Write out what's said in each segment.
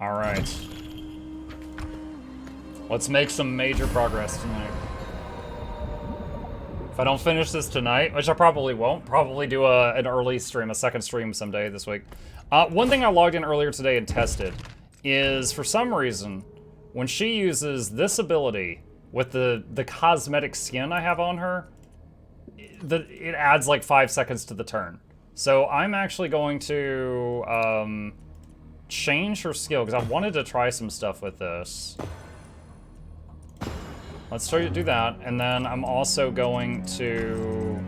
Alright. Let's make some major progress tonight. If I don't finish this tonight, which I probably won't, probably do an early stream, a second stream someday this week. One thing I logged in earlier today and tested is, for some reason, when she uses this ability with the cosmetic skin I have on her, it adds like 5 seconds to the turn. So I'm actually going to change her skill, because I wanted to try some stuff with this. Let's try to do that, and then I'm also going to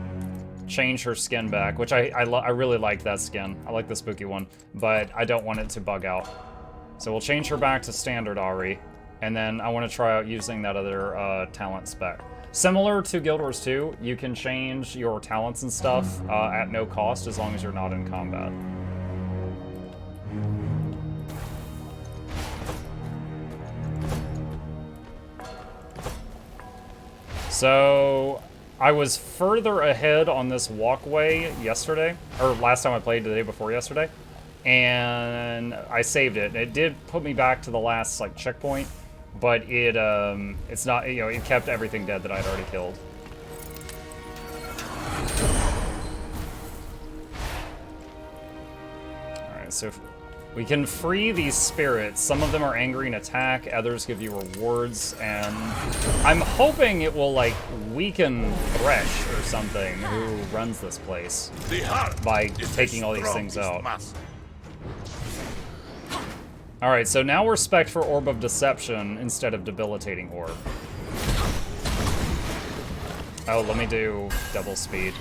change her skin back, which I really like that skin. I like the spooky one, but I don't want it to bug out. So we'll change her back to standard Ari, and then I want to try out using that other talent spec. Similar to Guild Wars 2, you can change your talents and stuff at no cost as long as you're not in combat. So, I was further ahead on this walkway yesterday, or last time I played, the day before yesterday, and I saved it. It did put me back to the last like checkpoint, but it's not, you know, it kept everything dead that I'd already killed. Alright, so we can free these spirits. Some of them are angry and attack, others give you rewards, and I'm hoping it will, like, weaken Thresh or something, who runs this place, by taking all these things out. Alright, so now we're spec'd for Orb of Deception instead of Debilitating Orb. Oh, let me do double speed.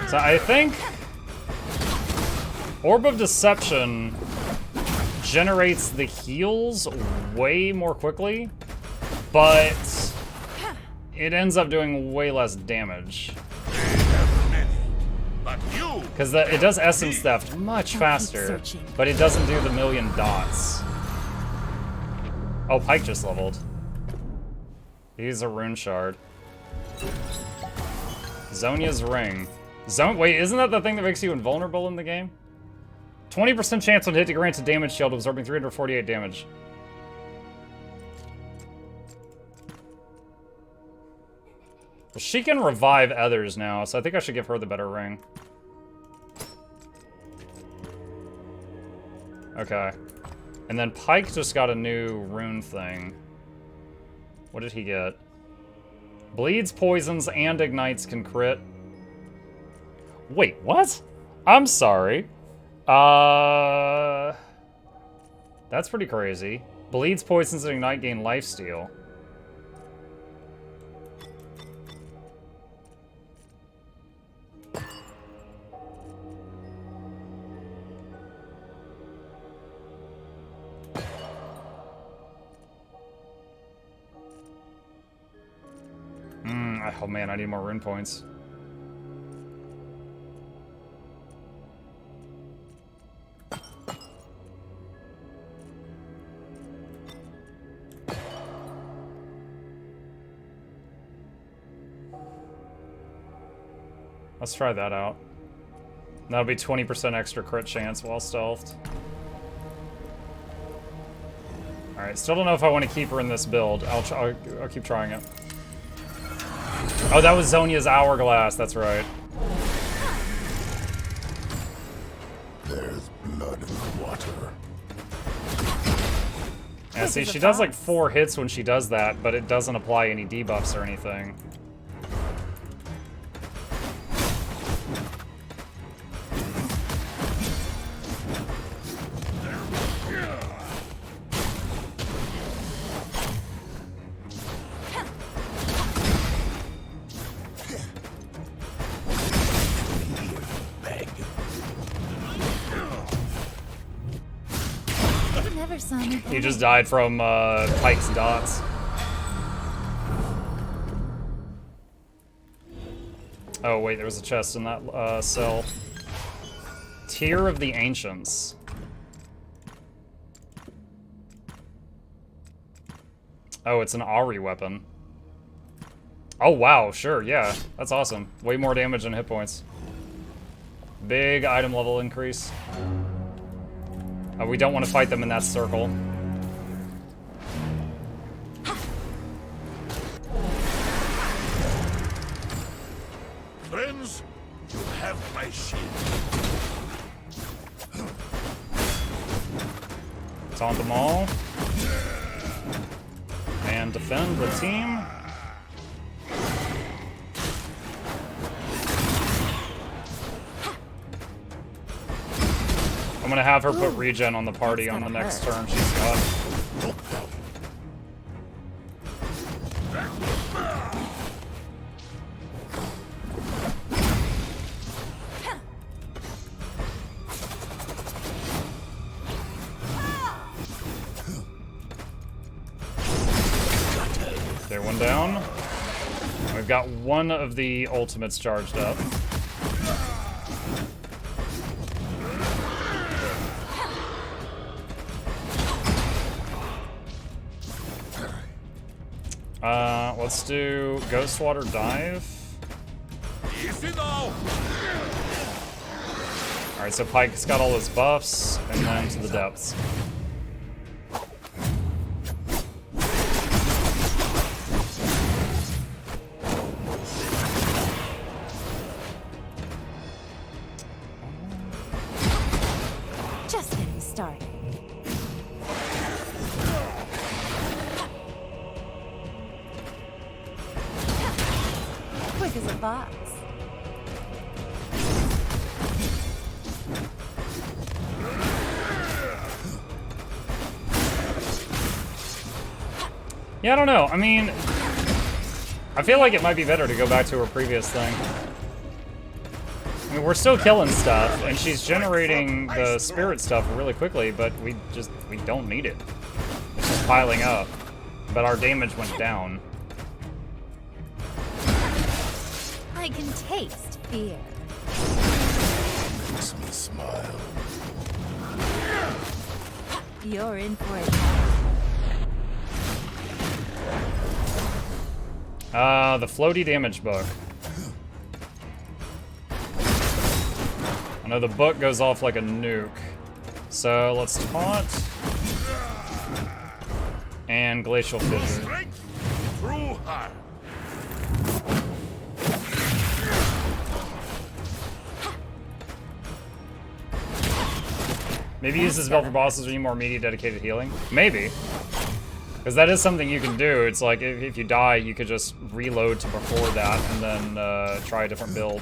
So I think Orb of Deception generates the heals way more quickly, but it ends up doing way less damage. Because it does Essence Theft much faster, but it doesn't do the million dots. Oh, Pike just leveled. He's a Rune Shard. Zonia's Ring. Wait, isn't that the thing that makes you invulnerable in the game? 20% chance when hit to grant a damage shield, absorbing 348 damage. Well, she can revive others now, so I think I should give her the better ring. Okay. And then Pike just got a new rune thing. What did he get? Bleeds, poisons, and ignites can crit. Wait, what? I'm sorry. That's pretty crazy. Bleeds, poisons, and ignite gain lifesteal. Oh man, I need more rune points. Let's try that out. That'll be 20% extra crit chance while stealthed. Alright, still don't know if I want to keep her in this build. I'll keep trying it. Oh, that was Zonia's Hourglass, that's right. There's blood in the water. Yeah, see, she does like 4 hits when she does that, but it doesn't apply any debuffs or anything. He just died from Pike's dots. Oh wait, there was a chest in that cell. Tear of the Ancients. Oh, it's an Ari weapon. Oh, wow, sure, yeah. That's awesome. Way more damage and hit points. Big item level increase. We don't want to fight them in that circle. Friends, you have my shield. Taunt them all. And defend the team. I'm gonna have her put regen on the party on the next turn she's got. Okay, one down. We've got one of the ultimates charged up. Let's do Ghost Water Dive. Easy now. Alright, so Pike's got all his buffs, and then to the depths. Just getting started. Quick as a fox. Yeah, I don't know. I mean, I feel like it might be better to go back to her previous thing. I mean, we're still killing stuff, and she's generating the spirit stuff really quickly, but we don't need it. It's just piling up. But our damage went down. I can taste fear. Makes me smile. You're in for it. The floaty damage book. I know the book goes off like a nuke. So let's taunt. And glacial fissure. Strength through heart. Maybe use this spell for bosses or need more immediate dedicated healing. Maybe. Because that is something you can do. It's like if you die, you could just reload to before that and then try a different build.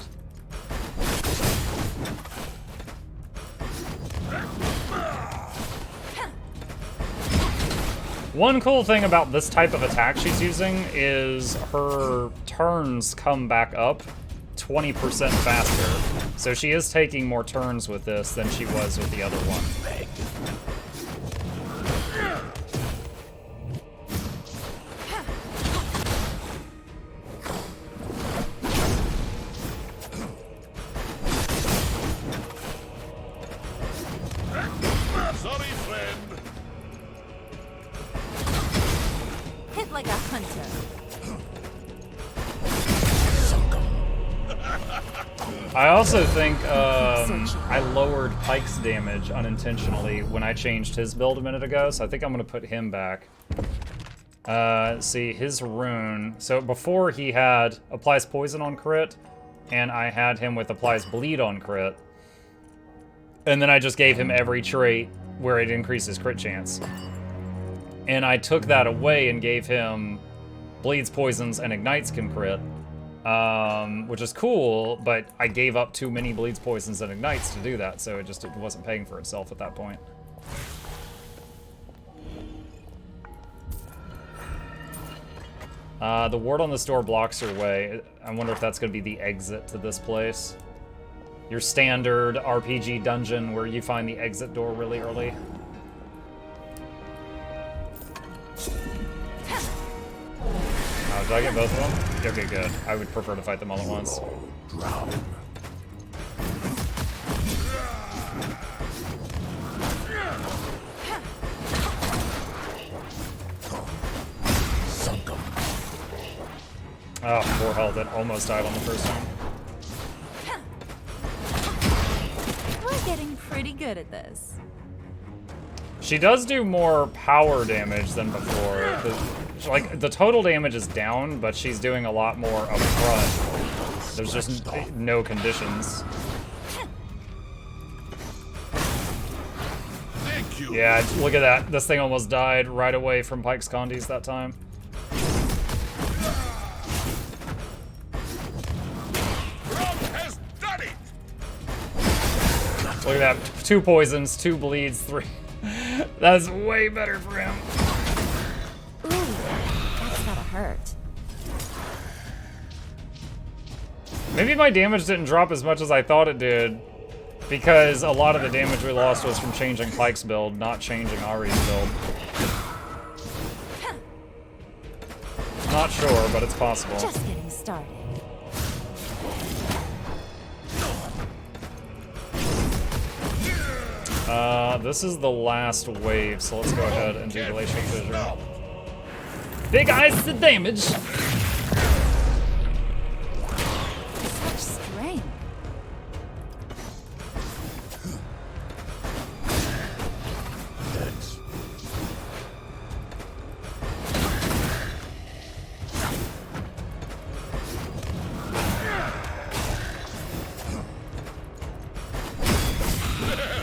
One cool thing about this type of attack she's using is her turns come back up 20% faster. So she is taking more turns with this than she was with the other one. Sorry, friend. Hit like a hunter. I also think I lowered Pike's damage unintentionally when I changed his build a minute ago, so I think I'm going to put him back. See, his rune. So before he had applies poison on crit, and I had him with applies bleed on crit. And then I just gave him every trait where it increases crit chance. And I took that away and gave him bleeds, poisons, and ignites can crit. Which is cool, but I gave up too many bleeds, poisons, and ignites to do that, so it wasn't paying for itself at that point. The ward on this door blocks your way. I wonder if that's going to be the exit to this place. Your standard RPG dungeon where you find the exit door really early. Did I get both of them? Okay, good. I would prefer to fight them all at once. Drown. Oh, 4 health. It almost died on the first time. We're getting pretty good at this. She does do more power damage than before. Like, the total damage is down, but she's doing a lot more up front. There's just no conditions. Thank you. Yeah, look at that. This thing almost died right away from Pike's Condis that time. Rob has done it. Look at that. 2 poisons, 2 bleeds, 3. That's way better for him. Ooh, that's gotta hurt. Maybe my damage didn't drop as much as I thought it did, because a lot of the damage we lost was from changing Pike's build, not changing Ari's build. Not sure, but it's possible. Just getting started. This is the last wave, so let's go ahead and do Glacial Fissure. Big eyes to damage! Such strength. Thanks.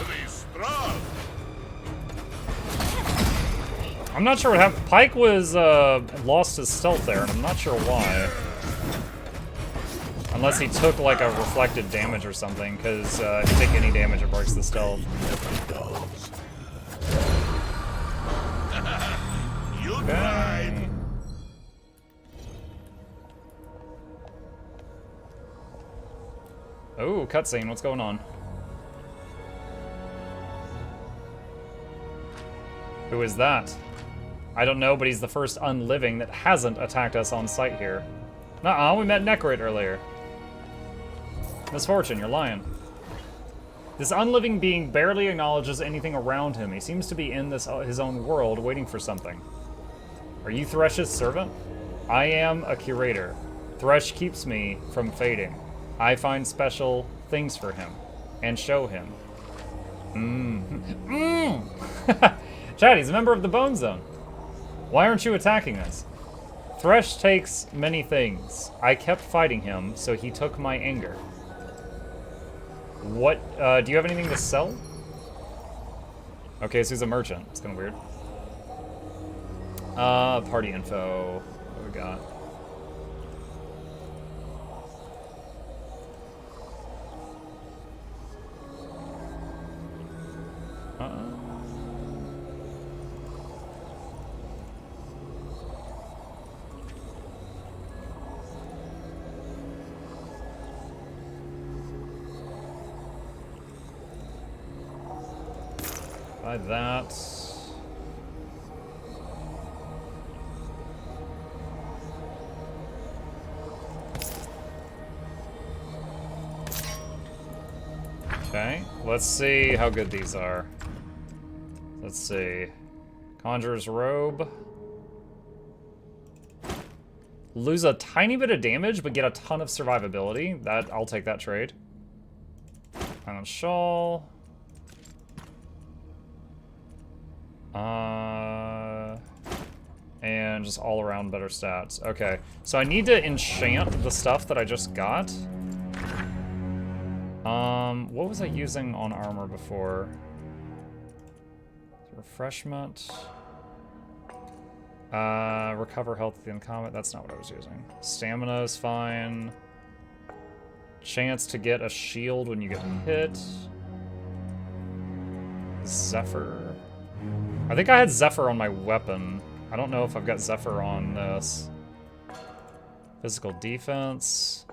Very strong. I'm not sure what happened. Pike was, lost his stealth there, and I'm not sure why. Unless he took, like, a reflected damage or something, because if you take any damage, it breaks the stealth. You tried. Oh, cutscene. What's going on? Who is that? I don't know, but he's the first unliving that hasn't attacked us on sight here. Nuh-uh, we met Necrit earlier. Misfortune, you're lying. This unliving being barely acknowledges anything around him. He seems to be in this his own world, waiting for something. Are you Thresh's servant? I am a curator. Thresh keeps me from fading. I find special things for him and show him. Chad, he's a member of the Bone Zone. Why aren't you attacking us? Thresh takes many things. I kept fighting him, so he took my anger. What, do you have anything to sell? Okay, so he's a merchant. It's kind of weird. Party info. What we got? Buy that. Okay, let's see how good these are. Let's see. Conjurer's Robe. Lose a tiny bit of damage, but get a ton of survivability. I'll take that trade. Island Shawl. And just all around better stats. Okay, so I need to enchant the stuff that I just got. What was I using on armor before? Refreshment. Recover health at the end of combat. That's not what I was using. Stamina is fine. Chance to get a shield when you get hit. Zephyr. I think I had Zephyr on my weapon. I don't know if I've got Zephyr on this. Physical defense.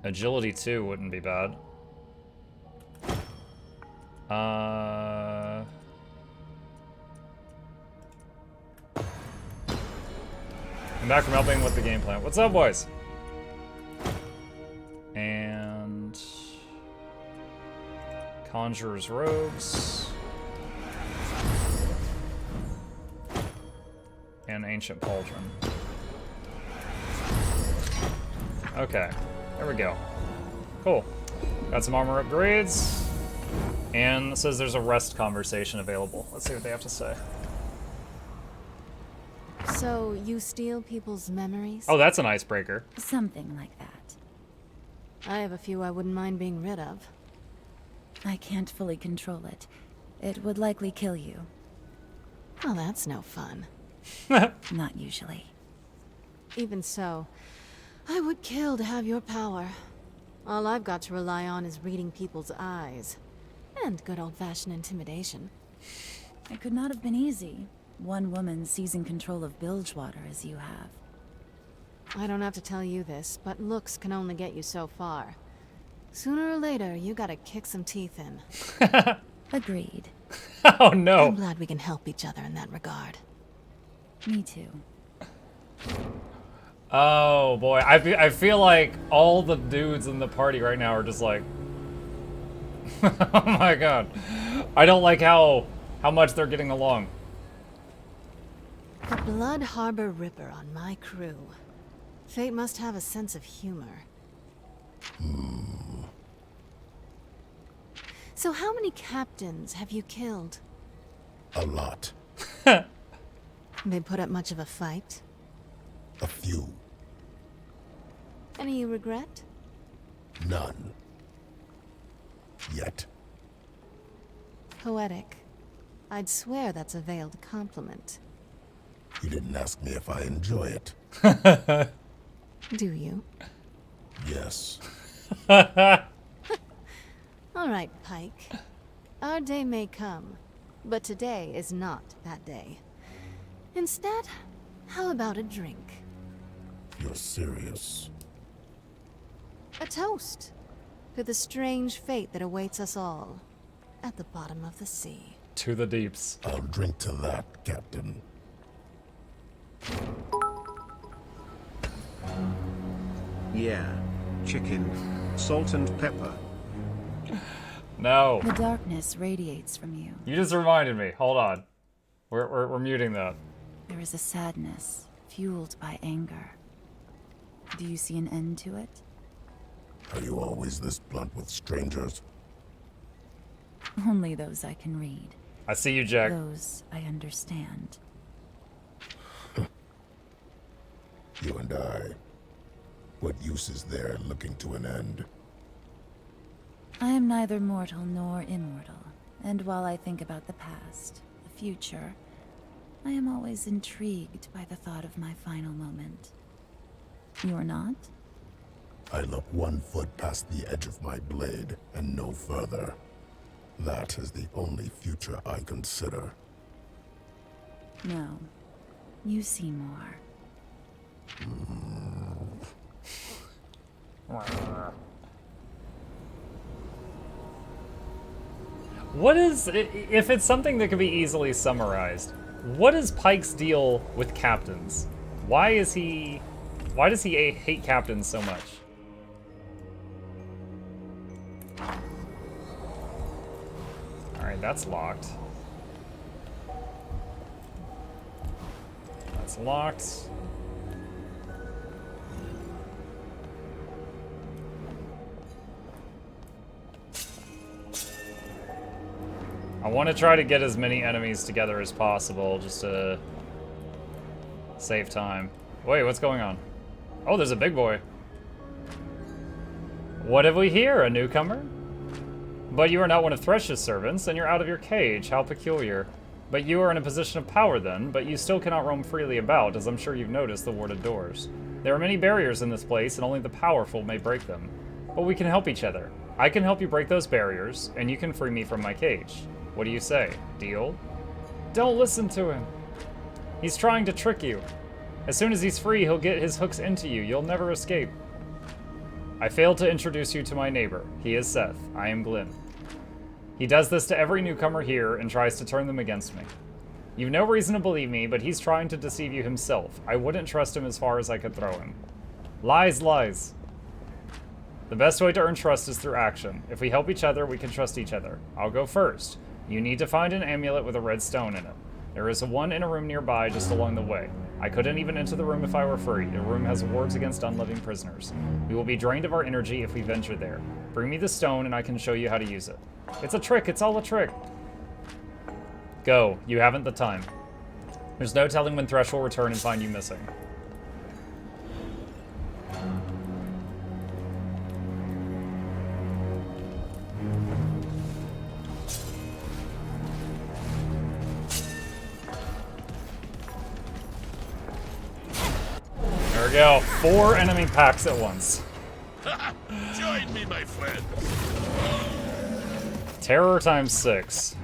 Agility 2 wouldn't be bad. Come back from helping with the game plan. What's up, boys? And Conjurer's Robes. and ancient pauldron. Okay, there we go. Cool. Got some armor upgrades. And it says there's a rest conversation available. Let's see what they have to say. So, you steal people's memories? Oh, that's an icebreaker. Something like that. I have a few I wouldn't mind being rid of. I can't fully control it. It would likely kill you. Well, that's no fun. Not usually. Even so, I would kill to have your power. All I've got to rely on is reading people's eyes. And good old-fashioned intimidation. It could not have been easy. One woman seizing control of Bilgewater as you have. I don't have to tell you this, but looks can only get you so far. Sooner or later, you gotta kick some teeth in. Agreed. Oh no. I'm glad we can help each other in that regard. Me too. Oh boy, I feel like all the dudes in the party right now are just like, oh my god, I don't like how much they're getting along. The Blood Harbor Ripper on my crew. Fate must have a sense of humor. So how many captains have you killed? A lot. They put up much of a fight? A few. Any you regret? None. Yet. Poetic. I'd swear that's a veiled compliment. You didn't ask me if I enjoy it. Do you? Yes. All right, Pike. Our day may come, but today is not that day. Instead, how about a drink? You're serious. A toast to the strange fate that awaits us all at the bottom of the sea. To the deeps. I'll drink to that, Captain. Yeah, chicken, salt and pepper. No. The darkness radiates from you. You just reminded me. Hold on. We're muting that. There is a sadness, fueled by anger. Do you see an end to it? Are you always this blunt with strangers? Only those I can read. I see you, Jack. Those I understand. You and I. What use is there in looking to an end? I am neither mortal nor immortal, and while I think about the past, the future, I am always intrigued by the thought of my final moment. You are not? I look 1 foot past the edge of my blade, and no further. That is the only future I consider. No. You see more. What is, if it's something that could be easily summarized, what is Pike's deal with captains? Why does he hate captains so much? Alright, that's locked. That's locked. I want to try to get as many enemies together as possible, just to save time. Wait, what's going on? Oh, there's a big boy. What have we here, a newcomer? But you are not one of Thresh's servants, and you're out of your cage. How peculiar. But you are in a position of power then, but you still cannot roam freely about, as I'm sure you've noticed the warded doors. There are many barriers in this place, and only the powerful may break them. But we can help each other. I can help you break those barriers, and you can free me from my cage. What do you say? Deal? Don't listen to him. He's trying to trick you. As soon as he's free, he'll get his hooks into you. You'll never escape. I failed to introduce you to my neighbor. He is Seth. I am Glenn. He does this to every newcomer here and tries to turn them against me. You've no reason to believe me, but he's trying to deceive you himself. I wouldn't trust him as far as I could throw him. Lies, lies. The best way to earn trust is through action. If we help each other, we can trust each other. I'll go first. You need to find an amulet with a red stone in it. There is one in a room nearby just along the way. I couldn't even enter the room if I were free. The room has wards against unliving prisoners. We will be drained of our energy if we venture there. Bring me the stone and I can show you how to use it. It's a trick. It's all a trick. Go. You haven't the time. There's no telling when Thresh will return and find you missing. There we go. 4 enemy packs at once. Join me, my friend. Terror times 6.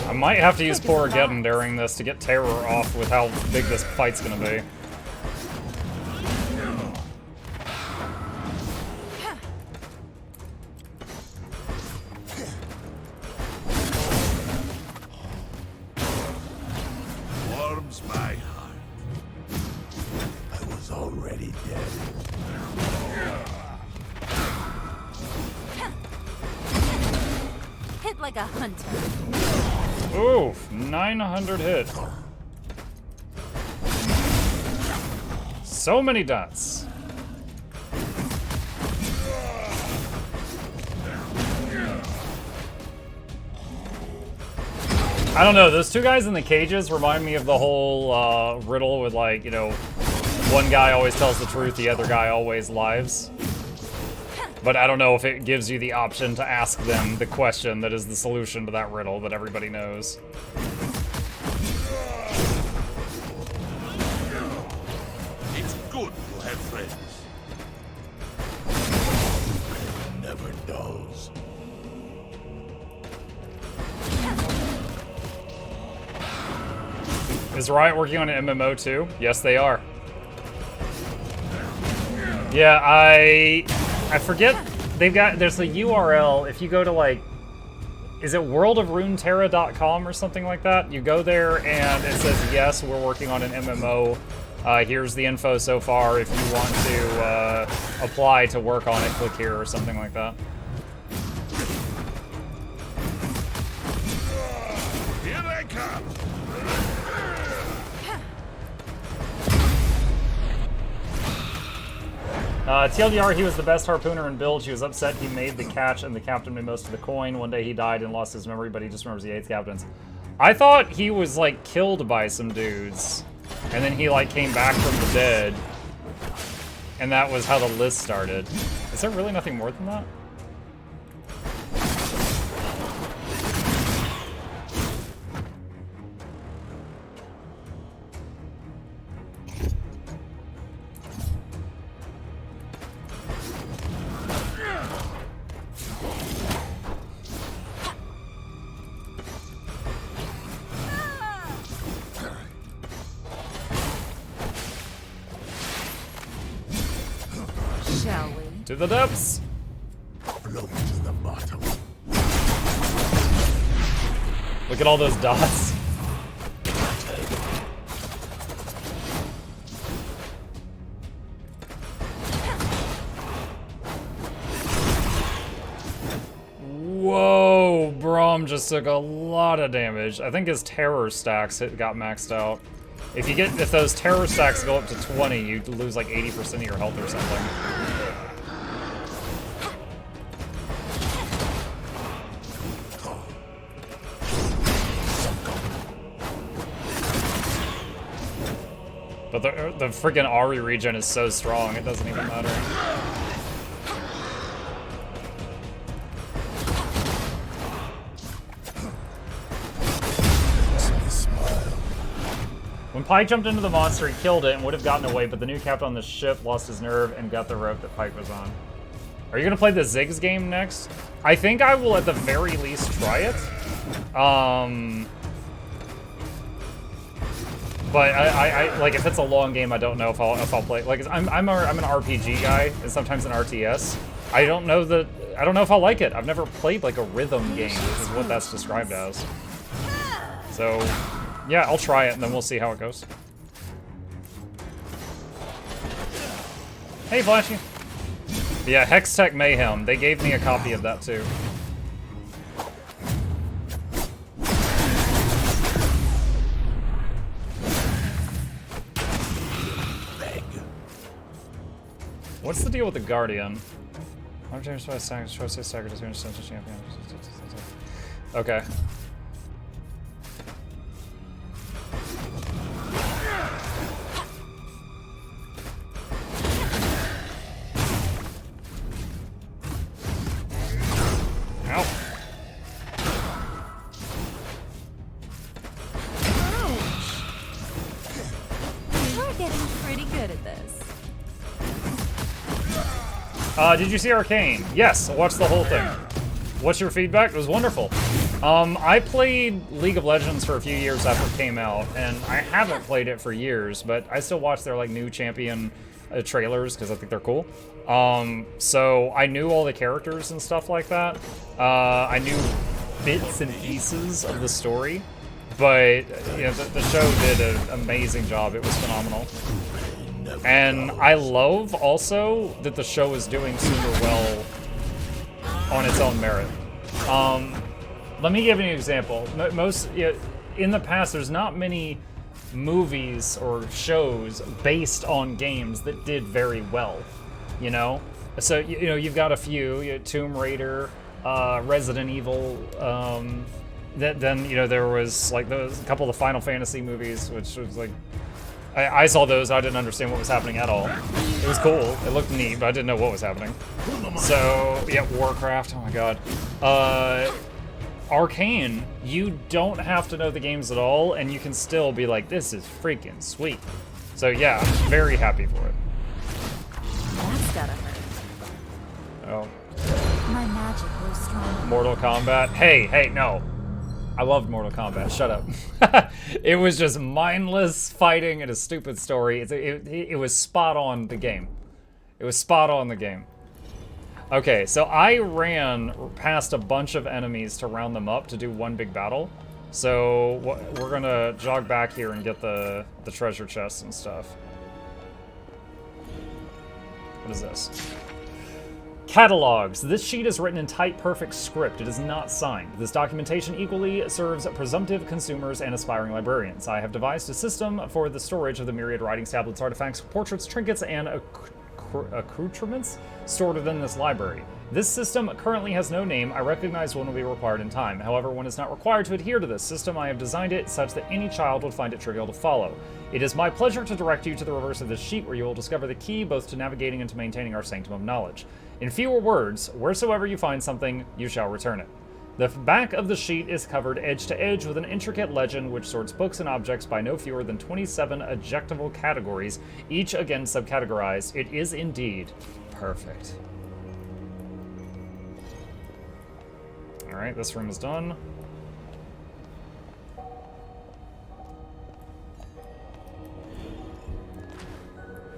I might have to use Porageddon during this to get terror off with how big this fight's gonna be. Warms my heart. I was already dead. Hit like a hunter. Oof, 900 hit. So many dots. I don't know, those 2 guys in the cages remind me of the whole riddle with, like, you know, one guy always tells the truth, the other guy always lies. But I don't know if it gives you the option to ask them the question that is the solution to that riddle that everybody knows. It's good to have friends. Never dulls. Is Riot working on an MMO too? Yes, they are. Yeah, I forget. There's a URL. If you go to, like, is it worldofruneterra.com or something like that? You go there and it says, yes, we're working on an MMO. Here's the info so far. If you want to apply to work on it, click here or something like that. Here they come. TLDR, he was the best harpooner in Bilge. He was upset he made the catch and the captain made most of the coin. One day he died and lost his memory, but he just remembers the 8th captains. I thought he was, like, killed by some dudes. And then he, like, came back from the dead. And that was how the list started. Is there really nothing more than that? Shall we? To the depths! Float to the bottom. Look at all those dots. Whoa, Braum just took a lot of damage. I think his terror stacks got maxed out. If those terror stacks go up to 20, you lose like 80% of your health or something. But the freaking Ari regen is so strong, it doesn't even matter. When Pike jumped into the monster, he killed it and would have gotten away, but the new captain on the ship lost his nerve and got the rope that Pike was on. Are you gonna play the Ziggs game next? I think I will at the very least try it. But I like, if it's a long game, I don't know if I'll play. Like, I'm an RPG guy and sometimes an RTS. I don't know if I'll like it. I've never played like a rhythm game, which is what that's described as. So, yeah, I'll try it and then we'll see how it goes. Hey, Flashy. Yeah, Hextech Mayhem. They gave me a copy of that too. What's the deal with the Guardian? Okay. Ow. We're getting pretty good at this. Did you see Arcane? Yes, I watched the whole thing. What's your feedback? It was wonderful. I played League of Legends for a few years after it came out, and I haven't played it for years, but I still watch their like new champion trailers because I think they're cool. So I knew all the characters and stuff like that. I knew bits and pieces of the story, but you know, the show did an amazing job. It was phenomenal. And I love also that the show is doing super well on its own merit. Let me give you an example. In the past, there's not many movies or shows based on games that did very well, you know? So, you know, you've got a few, Tomb Raider, Resident Evil, then, you know, there was like a couple of the Final Fantasy movies, which was like, I saw those, I didn't understand what was happening at all. It was cool, it looked neat, but I didn't know what was happening. So, yeah, Warcraft, oh my god. Arcane, you don't have to know the games at all, and you can still be like, this is freaking sweet. So yeah, I'm very happy for it. That's gotta hurt. Oh. My magic grows stronger. Mortal Kombat. Hey, no. I loved Mortal Kombat. Shut up. It was just mindless fighting and a stupid story. It was spot on the game. It was spot on the game. Okay, so I ran past a bunch of enemies to round them up to do one big battle. So we're gonna jog back here and get the treasure chests and stuff. What is this? Catalogs. This sheet is written in tight, perfect script. It is not signed. This documentation equally serves presumptive consumers and aspiring librarians. I have devised a system for the storage of the myriad writings, tablets, artifacts, portraits, trinkets, and accoutrements stored within this library. This system currently has no name. I recognize one will be required in time. However, one is not required to adhere to this system. I have designed it such that any child would find it trivial to follow. It is my pleasure to direct you to the reverse of this sheet, where you will discover the key both to navigating and to maintaining our sanctum of knowledge. In fewer words, wheresoever you find something, you shall return it. The back of the sheet is covered edge to edge with an intricate legend which sorts books and objects by no fewer than 27 adjectival categories, each again subcategorized. It is indeed perfect. Alright, this room is done.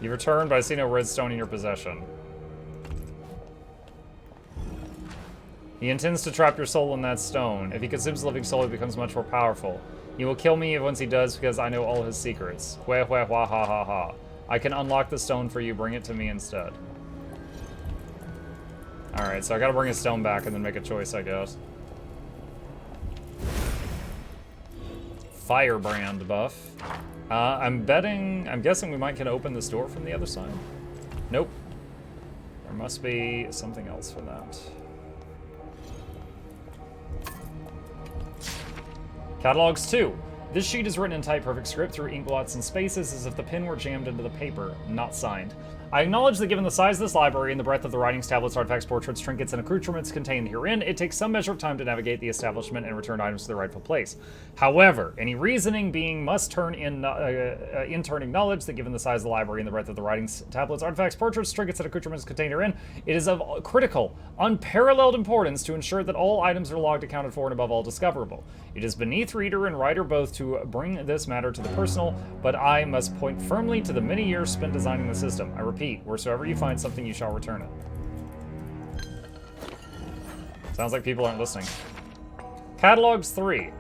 You return, but I see no redstone in your possession. He intends to trap your soul in that stone. If he consumes the living soul, he becomes much more powerful. He will kill me once he does because I know all his secrets. Hweh, hweh, hwa, ha, ha, ha. I can unlock the stone for you. Bring it to me instead. Alright, so I gotta bring a stone back and then make a choice, I guess. Firebrand buff. I'm guessing we might can open this door from the other side. Nope. There must be something else for that. Catalogs 2. This sheet is written in tight, perfect script through ink blots and spaces as if the pen were jammed into the paper, not signed. I acknowledge that given the size of this library and the breadth of the writings, tablets, artifacts, portraits, trinkets, and accoutrements contained herein, it takes some measure of time to navigate the establishment and return items to their rightful place. However, any reasoning being must turn acknowledge that given the size of the library and the breadth of the writings, tablets, artifacts, portraits, trinkets, and accoutrements contained herein, it is of critical, unparalleled importance to ensure that all items are logged, accounted for, and above all discoverable. It is beneath reader and writer both to bring this matter to the personal, but I must point firmly to the many years spent designing the system. I repeat, wheresoever you find something, you shall return it. Sounds like people aren't listening. Catalogs 3.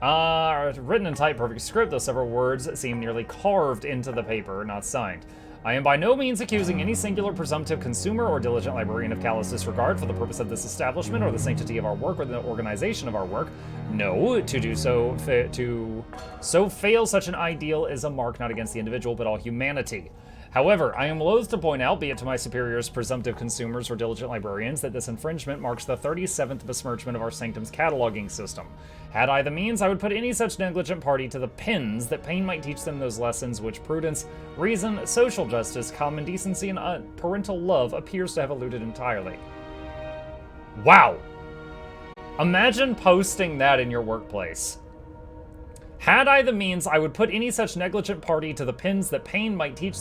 Written in tight, perfect script, though several words seem nearly carved into the paper, not signed. I am by no means accusing any singular presumptive consumer or diligent librarian of callous disregard for the purpose of this establishment or the sanctity of our work or the organization of our work. No, to do so, to so fail such an ideal is a mark not against the individual but all humanity. However, I am loath to point out, be it to my superiors, presumptive consumers, or diligent librarians, that this infringement marks the 37th besmirchment of our sanctum's cataloging system. Had I the means, I would put any such negligent party to the pins, that pain might teach them those lessons which prudence, reason, social justice, common decency, and parental love appears to have eluded entirely. Wow! Imagine posting that in your workplace. Had I the means, I would put any such negligent party to the pins that pain might teach those